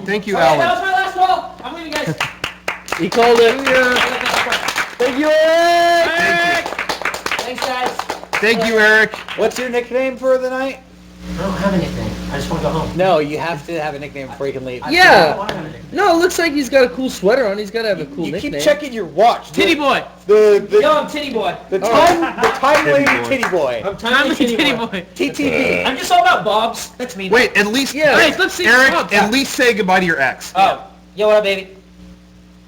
Thank you, All right, Alan. that was my last call. I'm leaving, guys. He called it. Thank you, Eric. Thanks, guys. Thank you, Eric. What's your nickname for the night? I don't have a nickname. I just want to go home. No, you have to have a nickname before you can leave. I Yeah. want to have a nickname. No, it looks like he's got a cool sweater on. He's got to have a cool You nickname. keep checking your watch. Titty boy. The Yo, I'm Titty boy. time lady Boy. titty boy. I'm Timely Titty boy. TTB. I'm just all about bobs. That's me. Wait, at least, Yeah. Hey, let's see. Eric, Bobs. at least say goodbye to your ex. Oh. Yo, what up, baby?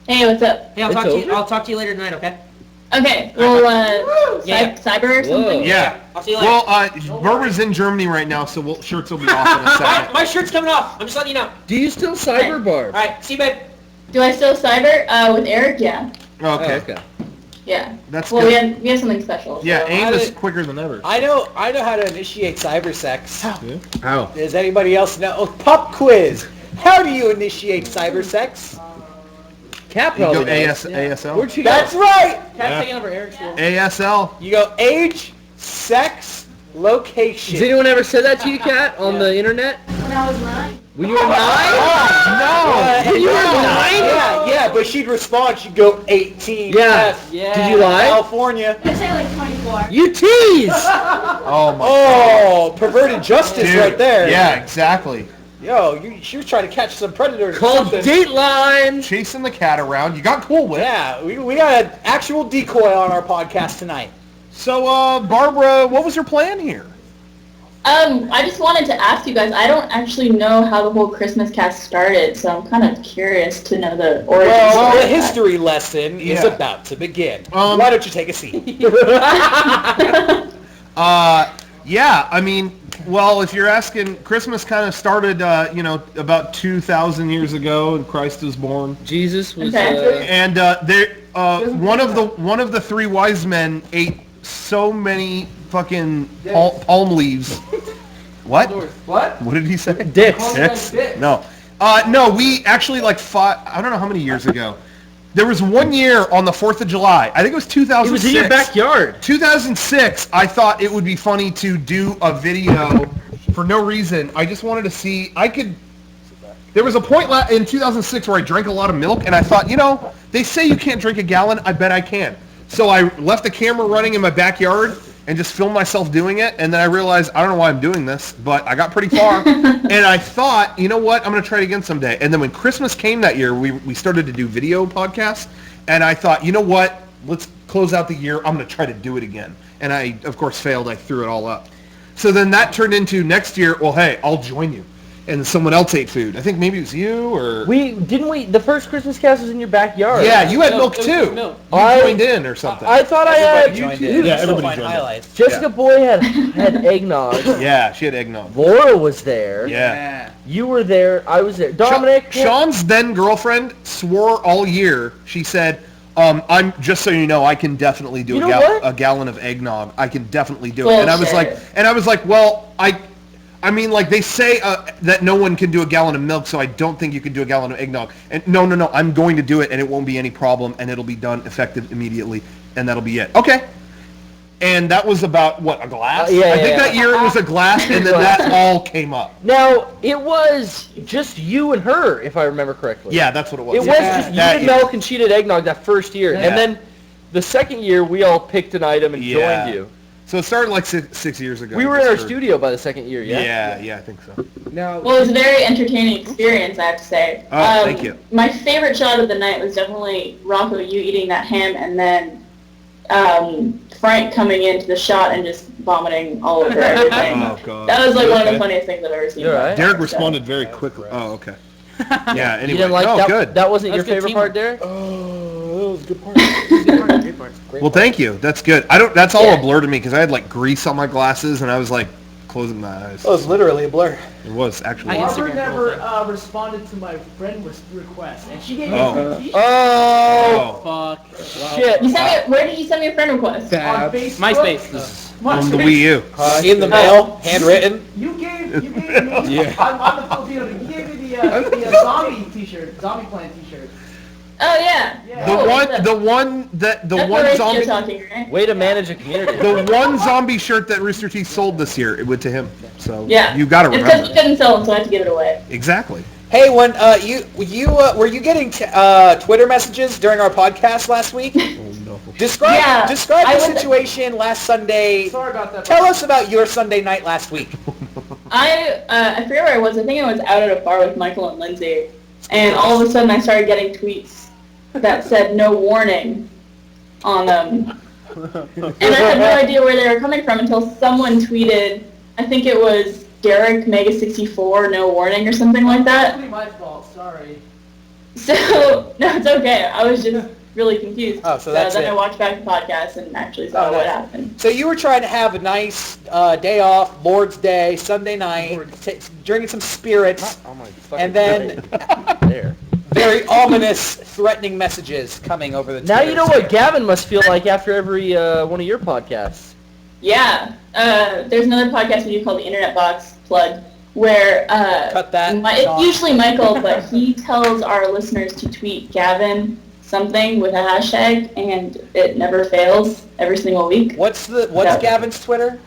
Hey, what's up? Hey, I'll It's talk to you. over? I'll talk to you later tonight, okay? Okay, well, Yeah. cyber or something? Yeah. I'll see you later. Well, Barbara's in Germany right now, so shirts will be off in a second. My shirt's coming off. I'm just letting you know. Do you still cyber Barb? All right, see you, babe. Do I still cyber? With Eric? Yeah. Okay. Oh, okay. Yeah. That's Well, good. we have something special. Yeah, so- AIM is quicker than ever. I know how to initiate cyber sex. How? Does anybody else know? Oh, pop quiz. How do you initiate cyber sex? Cap You probably go knows. ASL. Where'd she go? That's right. Cat's taking over Eric's role. ASL. You go age, sex, location. Has anyone ever said that to you, Kat, on the internet? When I was 9. When you were 9? No. You were 9? Yeah, but she'd respond. She'd go 18. Yeah. Yeah. Did you lie? California. I say like 24. You tease! Oh my. Oh, perverted justice Dude. right there. Yeah, exactly. Yo, she was trying to catch some predators. or Called something. Dateline! Chasing the cat around. You got cool with. Yeah, we got an actual decoy on our podcast tonight. So, Barbara, what was your plan here? I just wanted to ask you guys, I don't actually know how the whole Christmas cast started, so I'm kind of curious to know the origin Well, story the of that. history lesson is Yeah. about to begin. Um, Why don't you take a seat? Yeah, I mean, well, if you're asking, Christmas kind of started, about 2,000 years ago, and Christ was born. Jesus was, Okay. And one of the three wise men ate so many fucking palm leaves. What? What? What did he say? dicks. Dicks? No. No, we actually fought, I don't know how many years ago. There was one year on the 4th of July, I think it was 2006. It was in your backyard. 2006, I thought it would be funny to do a video for no reason. I just wanted to see, there was a point in 2006 where I drank a lot of milk, and I thought, they say you can't drink a gallon, I bet I can. So I left the camera running in my backyard and just filmed myself doing it, and then I realized, I don't know why I'm doing this, but I got pretty far, and I thought, you know what, I'm going to try it again someday. And then when Christmas came that year, we started to do video podcasts, and I thought, you know what, let's close out the year, I'm going to try to do it again. And I, of course, failed. I threw it all up. So then that turned into next year, well, hey, I'll join you. And someone else ate food. I think maybe it was you, or... The first Christmas cast was in your backyard. Yeah, you had No, milk it was too. milk. You joined in or something. I thought I had... Joined You in. too. Yeah, Still everybody find joined in. highlights. Jessica Boy had eggnog. Yeah, she had eggnog. Laura was there. Yeah. You were there. I was there. Dominic. Sean's then girlfriend swore all year. She said, "I'm just so you know, I can definitely do You know what? a gallon of eggnog. I can definitely do it." Bullshit. And I was like, well, I mean, they say that no one can do a gallon of milk, so I don't think you can do a gallon of eggnog. And no, I'm going to do it, and it won't be any problem, and it'll be done effective immediately, and that'll be it. Okay. And that was about, what, a glass? Yeah, I think yeah. that year it was a glass, and then that all came up. Now, it was just you and her, if I remember correctly. Yeah, that's what it was. It was just you That did year. milk and she did eggnog that first year. Yeah. And then the second year, we all picked an item and Yeah. joined you. So it started like six years ago. We were in our Just for- studio by the second year, yeah? Yeah, I think so. Now, Well, it was a very entertaining experience, I have to say. Oh, thank you. My favorite shot of the night was definitely Rocco, you eating that ham, and then Frank coming into the shot and just vomiting all over everything. Oh, God. That was like one of the Okay. funniest things I've ever seen. You all right? Derek responded very quickly. Oh, okay. Yeah, anyway. you didn't like oh, that? good. That wasn't That's your good favorite part, Derek? Oh, that was a good part. Great part. Well, thank you. That's good. That's all Yeah. a blur to me because I had like grease on my glasses and I was like closing my eyes. That was literally a blur. It was actually. Instagram Barbara girl never responded to my friend request, and she gave me Oh. a t-shirt Oh, Fuck. shit. You sent me, where did you send me a friend request? on Facebook. MySpace. From the Wii U. In the mail, handwritten. You gave me. Yeah. I'm the Filipino. You gave me the zombie t-shirt, zombie plant t-shirt. Oh yeah. Yeah. The one That's what zombie, you're talking, right? Way to manage a community. the one zombie shirt that Rooster Teeth sold this year, it went to him. So Yeah. you got to It's because he remember. couldn't sell them, so I had to give it away. Exactly. Hey, when were you getting Twitter messages during our podcast last week? Describe Yeah, describe I the was- situation last Sunday. Sorry about that. Tell us about your Sunday night last week. I forget where I was. I think I was out at a bar with Michael and Lindsay, and all of a sudden I started getting tweets that said "no warning" on them, and I had no idea where they were coming from until someone tweeted. I think it was Derek Mega64 "no warning" or something like that. That's my fault. Sorry. So no, it's okay. I was just really confused. Oh, so that's then it. I watched back the podcast and actually saw Oh, what nice. happened. So you were trying to have a nice day off, Lord's Day, Sunday night, drinking some spirits, and then There. very ominous, threatening messages coming over the Now Twitter you know what Gavin must feel like after every one of your podcasts. Yeah, there's another podcast we do called the Internet Box Plug, where Cut that, Sean. it's usually Michael, but he tells our listeners to tweet Gavin something with a hashtag, and it never fails every single week. What's Yeah. Gavin's Twitter?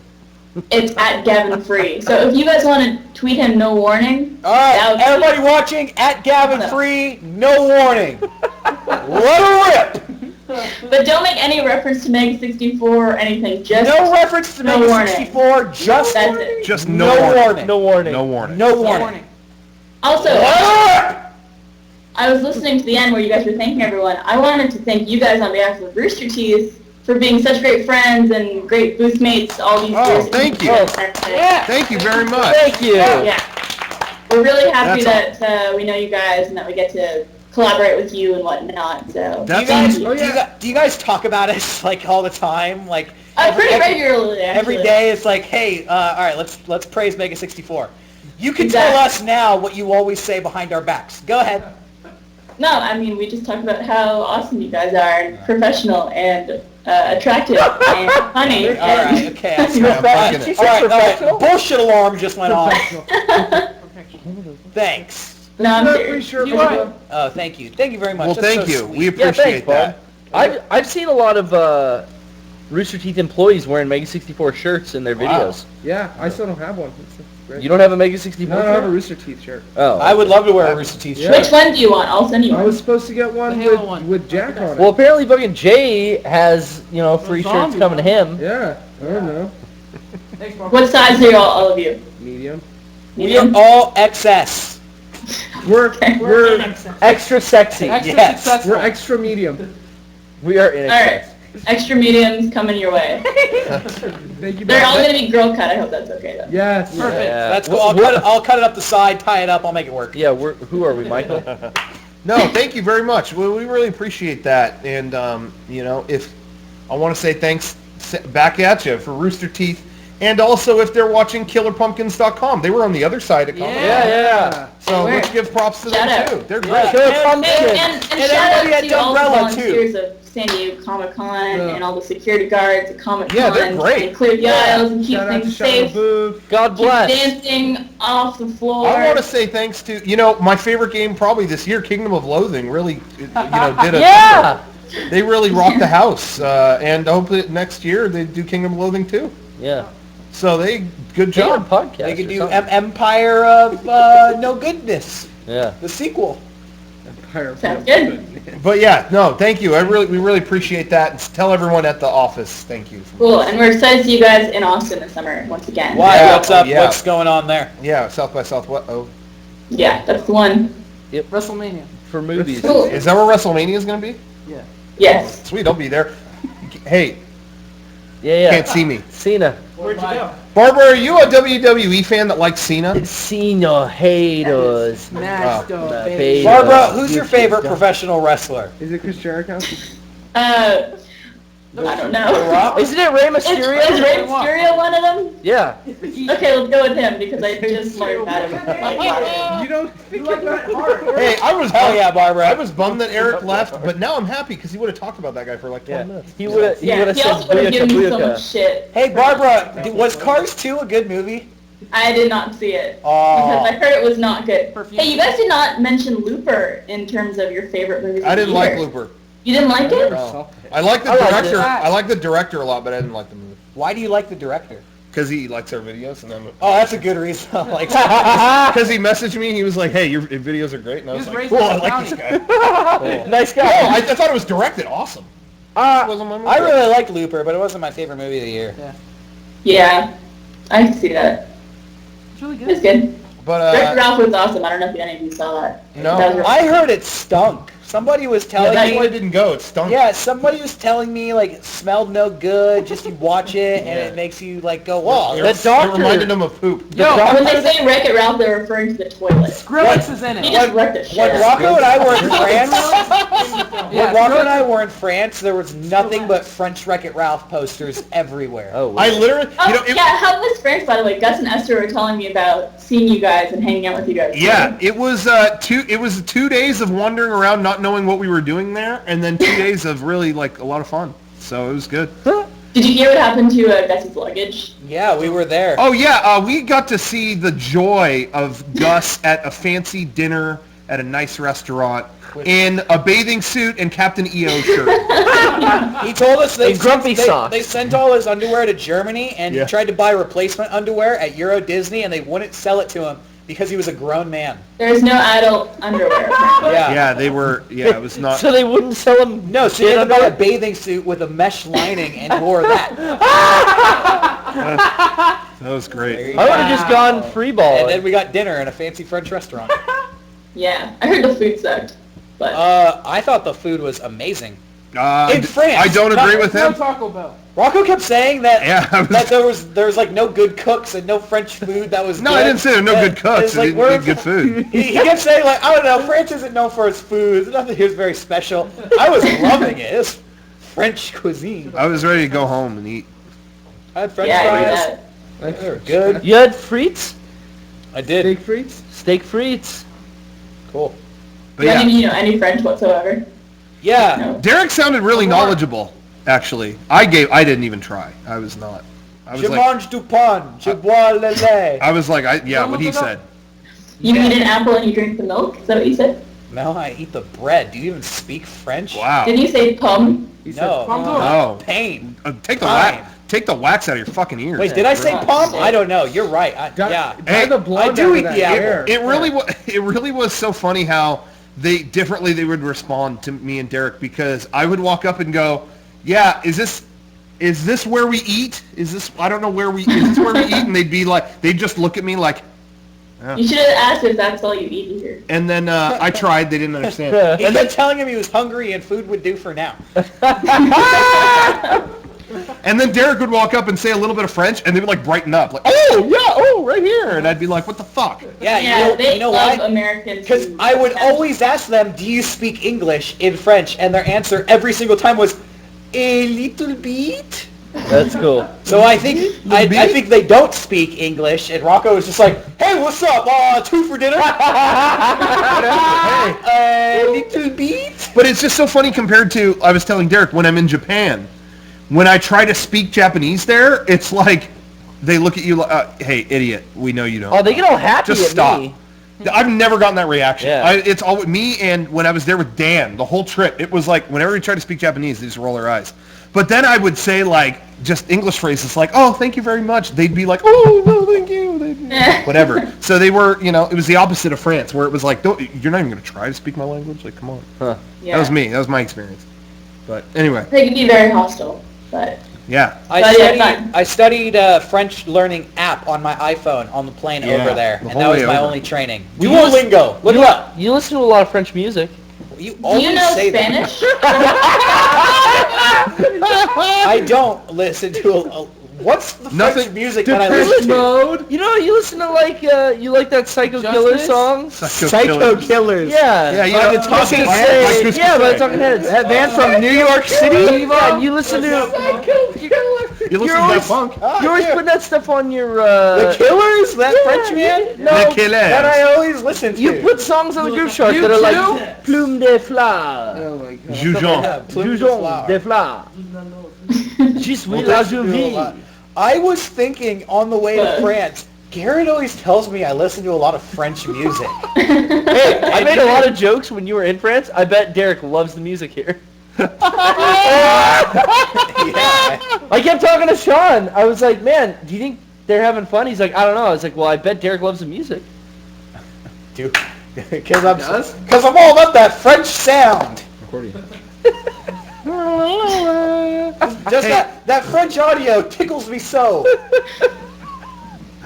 It's at Gavin Free. So if you guys want to tweet him "no warning," All right, that would be- everybody watching at Gavin Free, no warning. Let her rip. But don't make any reference to Mega64 or anything. Just No reference to no Mega 64. Just That's it. Just no no warning. warning. No warning. No warning. No warning. Also, Let her rip. I was listening to the end where you guys were thanking everyone. I wanted to thank you guys on behalf of Rooster Teeth for being such great friends and great booth mates all these Oh, years. thank you. Yeah. Thank you very much. Thank you. Yeah. We're really happy That's that we know you guys and that we get to collaborate with you and whatnot. So Do you That's- guys, do you guys talk about us like all the time? Like pretty regularly, actually. every day it's like, hey, all right, let's praise Mega64. You can Exactly. tell us now what you always say behind our backs. Go ahead. No, I mean we just talk about how awesome you guys are and professional and attractive and funny. All right, okay. I'm sorry. Yeah, All fucking right, it. all right. Bullshit alarm just went off. Thanks. No, I'm Not serious. pretty sure. You about are- that. Oh, thank you. Thank you very much. Well, That's thank so you. sweet. We Yeah, appreciate thanks, Bob. that. I've seen a lot of Rooster Teeth employees wearing Mega64 shirts in their videos. Yeah, I still don't have one. It's great. You don't have a Mega64 No, I don't have a shirt? Rooster Teeth shirt. Oh. I would love to wear a Rooster Teeth Yeah. shirt. Which one do you want? I'll send you I one. was supposed to get one The Halo one. with Jack on it. Well, apparently fucking Jay has, free shirts zombie coming to him. Yeah, I don't know. Thanks, Mark. What size are all of you? Medium. We are all XS. We're Extra sexy. Extra Yes. successful. we're extra medium. We are in All right. Extra mediums coming your way. Thank you. They're all Bob. going to be girl cut. I hope that's okay though. Yes. Perfect. Yeah. That's cool. I'll cut it up the side, tie it up. I'll make it work. Yeah, who are we, Michael? No, thank you very much. We really appreciate that. And, if I want to say thanks back at you for Rooster Teeth. And also if they're watching KillerPumpkins.com. They were on the other side of comic. Yeah. So Where? let's give props to Shout them, out. too. They're Yeah. great. Killer And- Pumpkin. And shout everybody out at to all the Umbrella, too. volunteers of San Diego Comic Con Yeah. and all the security guards at Comic Con. Yeah, they're great. And clear the aisles and keep Shout out to things Shadow safe. Booth. God Keep bless. dancing off the floor. I want to say thanks to, my favorite game probably this year, Kingdom of Loathing, really, did a... Yeah. They really rocked the house. And I hope that next year they do Kingdom of Loathing, too. Yeah. So good They job. podcast. They could or do something. Empire of No Goodness, Yeah. the sequel. Empire of Sounds No good. But yeah, no, thank you. We really appreciate that. And tell everyone at the office, thank you. Cool. And we're excited to see you guys in Austin this summer once again. Why? Yeah. What's up? Yeah. What's going on there? Yeah, South by Southwest. Oh, Yeah, that's the one. WrestleMania. For movies. Cool. is that where WrestleMania is going to be? Yes. Sweet, I'll be there. Hey, Yeah. can't see me. Cena. Where'd you go? Barbara, are you a WWE fan that likes Cena? Cena haters. Smashed Oh, up, baby. baby. Barbara, who's your favorite professional wrestler? Is it Chris Jericho? I don't know. Isn't it Rey Is Mysterio? Rey Mysterio one of them? Yeah. Okay, let's go with him because I just learned about him. You don't think You like that hard. Hey, I was Hell yeah, Barbara. I was bummed that Eric left, but now I'm happy because he would have talked about that guy for like 10 minutes. He would have. He Yeah, would have he said also would have given me so Booyaka. much shit. Hey, Barbara, was Cars 2 a good movie? I did not see it because I Oh, heard it was not good. Perfume. Hey, you guys did not mention Looper in terms of your favorite movies. I of the didn't like year. Looper. You didn't like it? No. I like the I liked director. it. I like the director a lot, but I didn't like the movie. why do you like the director? Because he likes our videos, and Oh, that's a good reason. Like, because he messaged me, he was like, "Hey, your videos are great," and I was He was like, raised "Cool, I in like County. this guy." Cool. Nice Oh, guy. I thought it was directed. Awesome. Wasn't my movie. I really liked Looper, but it wasn't my favorite movie of the year. Yeah, I can see that. It's really It's good. good. But Wreck-It Ralph was awesome. I don't know if any of you saw that. No. That was I heard it stunk. Somebody was telling That's why I me. didn't go. It stunk. Yeah, somebody was telling me like it smelled no good. Just you watch it and it makes you like go, whoa. It, That's it reminded him of poop. Yo, when they say Wreck-It Ralph, they're referring to the toilet. Skrillex is in He it. just wrecked the shit when out. Rocco and I were in France. Yeah, When Rocco Skrillex- and I were in France, there was nothing but French Wreck-It Ralph posters everywhere. Oh, I literally, Oh, you know, it, yeah, how was France, by the way? Gus and Esther were telling me about seeing you guys and hanging out with you guys. yeah, it was 2 days of wandering around, not knowing what we were doing there, and then 2 days of really like a lot of fun. So it was good. Did you hear what happened to Gus's luggage? Yeah, we were there. Oh yeah, we got to see the joy of Gus at a fancy dinner at a nice restaurant in a bathing suit and Captain EO shirt. He told us And grumpy socks. they sent all his underwear to Germany, and Yeah. he tried to buy replacement underwear at Euro Disney, and they wouldn't sell it to him because he was a grown man. There's no adult underwear. apparently. Yeah. Yeah, they were. Yeah, it was not. So they wouldn't sell him. No, so he had to buy a bathing suit with a mesh lining and wore that. That was great. I would have just gone free ball. And then we got dinner in a fancy French restaurant. Yeah, I heard the food sucked. But I thought the food was amazing. In France. I don't agree with No him. Taco Bell. Rocco kept saying that Yeah, I was- that there was like no good cooks and no French food that was No, good. I didn't say there were no And good cooks. it's They like, didn't we're- eat good food. He kept saying like, I don't know, France isn't known for its food. Nothing here is very special. I was loving it. It's French cuisine. I was ready to go home and eat. I had French yeah, I fries. heard that. They were good. You had frites? I did. Big freaks? Steak frites. Cool. But Do yeah, any of you know any French whatsoever? Yeah. No. Derek sounded really knowledgeable. Actually, I didn't even try. I was not. I was Je like, mange du pain, je bois le lait. I was like, what he said. You eat an apple and you drink the milk? Is that what you said? No, I eat the bread. Do you even speak French? Wow. Didn't you say pomme? He said, No. No. Pain. Take the Fine. wax out of your fucking ears. Wait, did I say Right. palm? I don't know. You're right. Yeah. Hey, the blonde I do out of eat that the apple. hair. It really was so funny how they would respond to me and Derek, because I would walk up and go, "Yeah, is this where we eat? Is this where we eat?" And they'd just look at me like, You should have asked if that's all you eat here. and then I tried, they didn't understand. He kept telling him he was hungry and food would do for now. And then Derek would walk up and say a little bit of French, and they would like brighten up, like, "Oh yeah, oh right here," and I'd be like, "What the fuck?" Yeah, Yeah, they you know love why? Americans. Because who- I would always ask them, do you speak English in French? And their answer every single time was, a little bit. That's cool. So I think I think they don't speak English, and Rocco was just like, hey, what's up? 2 for dinner? A little bit? But it's just so funny compared to, I was telling Derek, when I'm in Japan, when I try to speak Japanese there, it's like they look at you like, "Hey, idiot, we know you don't." Oh, they get all happy Just at stop. me. I've never gotten that reaction. Yeah. It's all with me, and when I was there with Dan, the whole trip, it was like whenever we tried to speak Japanese, they just roll their eyes. But then I would say like just English phrases like, "Oh, thank you very much." They'd be like, "Oh, no, thank you." Whatever. So they were, it was the opposite of France, where it was like, "You're not even going to try to speak my language? Like, come on." Yeah. That was me. That was my experience. But anyway, They can be very hostile, but yeah. I studied French learning app on my iPhone on the plane Yeah, over there, the and whole that was way my over. only training. Duolingo. Look it up. You listen to a lot of French music. You do always you know say Spanish? that. I don't listen to what's the Nothing- French music that I listen to? Mode. You know, you listen to like you like that Psycho Killer Justice? song? Psycho Killers. Yeah. Yeah, you By know, the it's Talking Talking Heads. Heads. Like Yeah, by the Christmas Talking Heads. That band from New York City. Yeah, and you listen to. You listen to that always- funk. You're always putting that stuff on your. The Killers? That French man? No, The Killers. That I always listen to. you put songs on the group chart You that are too? like Plume de Fleurs. Oh my god. Jujon. Jujon de Fleurs. Je suis la vie. I was thinking on the way to France, Garrett always tells me I listen to a lot of French music. Hey, I made a lot of jokes when you were in France. I bet Derek loves the music here. Yeah. I kept talking to Sean. I was like, man, do you think they're having fun. He's like, I don't know. I was like, well, I bet Derek loves the music. Dude, because I'm all about that French sound. Just that French audio tickles me so.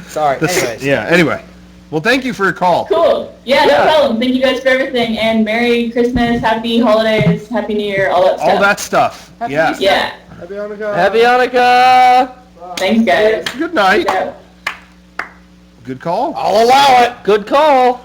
Sorry. Anyways. Yeah. Anyway, well, thank you for your call. Cool. Yeah, no problem. Thank you guys for everything, and Merry Christmas, Happy Holidays, Happy New Year, all that stuff. All that stuff. Yeah. Yeah. Happy Hanukkah. Happy Hanukkah. Thanks, guys. Good night. Yeah. Good call. I'll allow it. Good call.